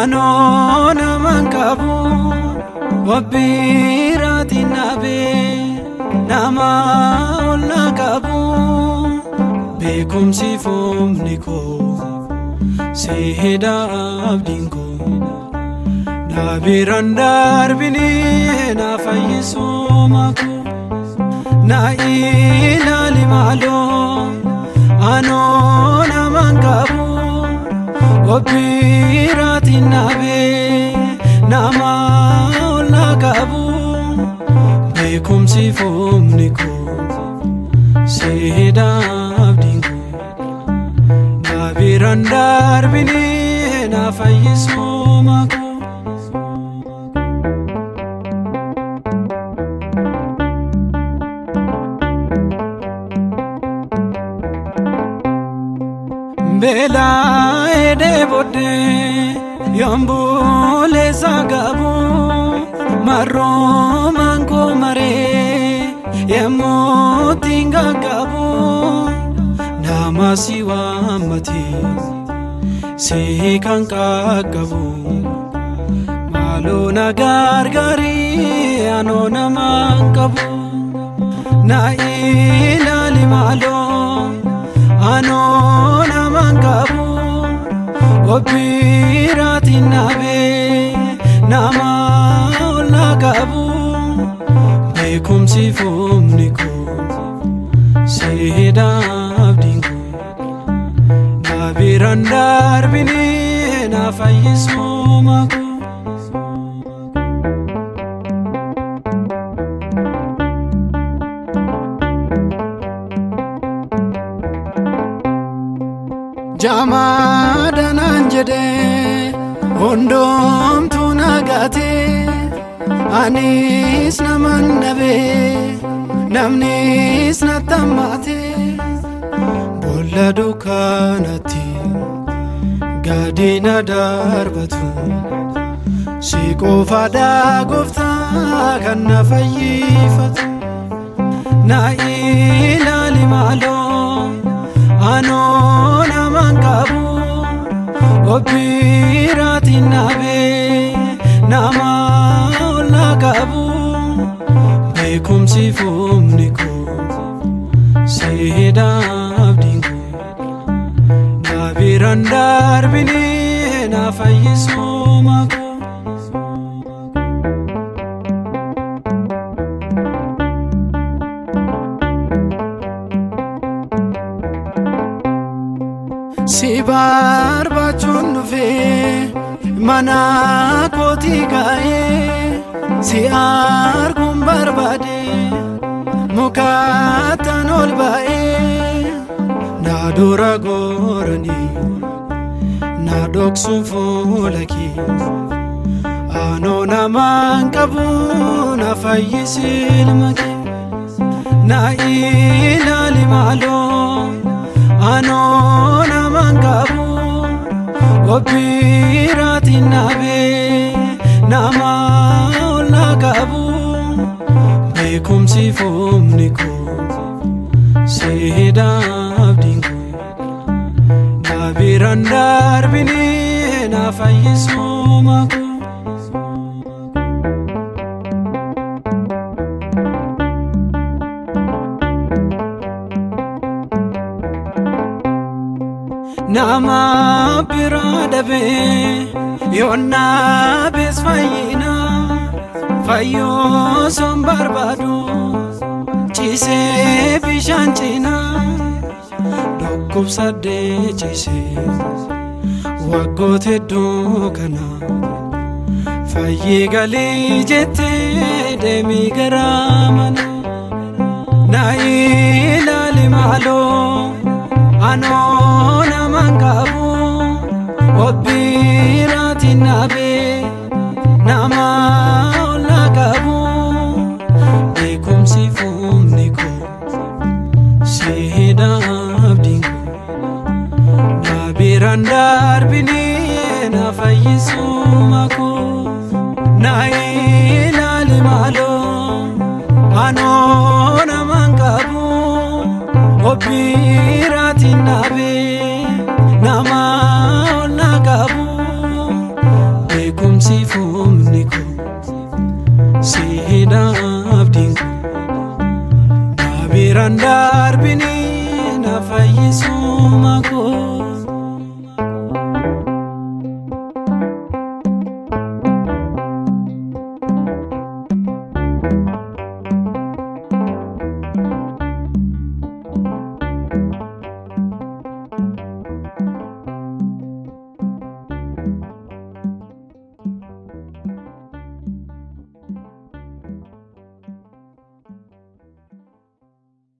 Anona mankabu wabirati nabe nama ola kabu bekumsi fumniko seheda abdinko nabirandar bini na fayyisumaku na ilali malo anona mankabu wabirati nabe nama ola kabu bekumsi fumniko seheda abdinko nabirandar bini na fayyisumaku Bela ede bode yombule sagabu maro mango mare yemotinga gabu namasiwa mati sekanka gabu malo nagargari anona mangabu na ilali malo anona mangabu wabirati nabe nama ola kabu bekumsi fumniko seheda abdinko nabirandar bini na fayyisumaku Jamadan anjede ondom tunagate anis naman nabe namnis natamate bolla dukanati gadina darbatu siqofada gofta kana fayyifatu na ilali malo anona mangabu wabirati nabe nama ola kabu bekumsi fumniko seheda abdinko nabirandar bini na fayyisumaku Sibar bachun fe mana koti gaye siar gumbar bade mukatan ol bae na dura gorani na doksu fulaki anona mankabu na fayyisil maki na ilali malo anona mangabu wabirati nabe nama ola kabu bekumsi fumniko seheda abdinko nabirandar bini na fayyisumaku Nama biradabe yonna bes fayina fayo sombarbadu chise bishanchina dokub sade chise wagote dukana fayi gali jete demi garamana na ilali malo anona mangabu wabirati nabe nama ola kabu bekumsi fumniko seheda abdinko nabirandar bini na fayyisumaku na ilali malo anona mangabu wabirati nabe nama ola kabu beekumsi fuumni koo siidha abdiin koo na biraan darbini na fayyisuu makoo.